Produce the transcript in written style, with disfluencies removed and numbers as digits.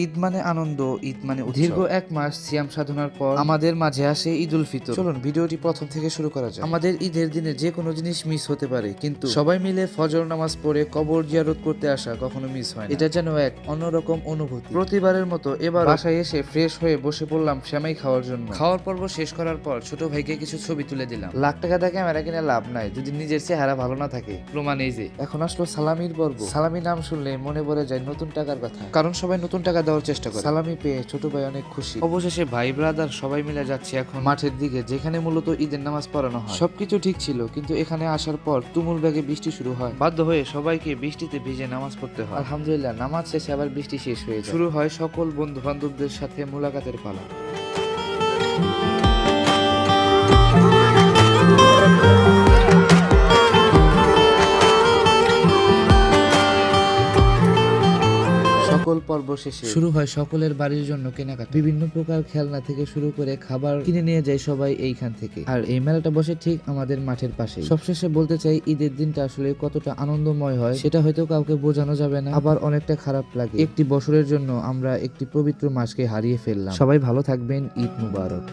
ঈদ মানে আনন্দ, ঈদ মানে দীর্ঘ এক মাস সিয়াম সাধনার পর আমাদের মাঝে আসে ঈদ উল ফিতর। চলুন ভিডিওটি প্রথম থেকে শুরু করা যাক। আমাদের ঈদের দিনে যে কোনো জিনিস মিস হতে পারে, কিন্তু সবাই মিলে ফজর নামাজ পড়ে কবর জিয়ারত করতে আসা কখনো মিস হয় না। এটা যেন এক অন্যরকম অনুভূতি। প্রতিবারের মতো এবার বাসায় এসে ফ্রেশ হয়ে বসে পড়লাম সেমাই খাওয়ার জন্য। খাওয়ার পর্ব শেষ করার পর ছোট ভাইকে কিছু ছবি তুলে দিলাম। লাখ টাকা দিয়ে ক্যামেরা কিনে লাভ নাই যদি নিজের চেহারা ভালো না থাকে। প্রমাণ এই যে। এখন আসলো সালামির পর্ব। সালামি নাম শুনলে মনে পড়ে যায় নতুন টাকার কথা, কারণ সবাই নতুন টাকা দেওয়ার চেষ্টা করে। সালামি পেয়ে ছোট ভাই অনেক খুশি। অবশেষে ভাই ব্রাদার সবাই মিলে যাচ্ছে এখন মাঠের দিকে, যেখানে মূলত ঈদের নামাজ পড়ানো হয়। সবকিছু ঠিক ছিল, কিন্তু এখানে আসার পর তুমুল বেগে বৃষ্টি শুরু হয়। বাধ্য হয়ে সবাইকে বৃষ্টিতে ভিজে নামাজ পড়তে হয়। আলহামদুলিল্লাহ নামাজ শেষে আবার বৃষ্টি শেষ হয়ে যায়। শুরু হয় সকল বন্ধু বান্ধবদের সাথে মোলাকাতের পালা। সকল পর্ব শেষে শুরু হয় সকলের বাড়ির জন্য কেনাকাটা। বিভিন্ন প্রকার খেলনা থেকে শুরু করে খাবার কিনে নিয়ে যায় সবাই এইখান থেকে। আর এই মেলাটা বসে ঠিক আমাদের মাঠের পাশে। সবশেষে বলতে চাই, ঈদের দিনটা আসলে কতটা আনন্দময় হয় সেটা হয়তো কাউকে বোঝানো যাবে না, আবার অনেকটা খারাপ লাগে। একটি বছরের জন্য আমরা একটি পবিত্র মাসকে হারিয়ে ফেললাম। সবাই ভালো থাকবেন। ঈদ মুবারক।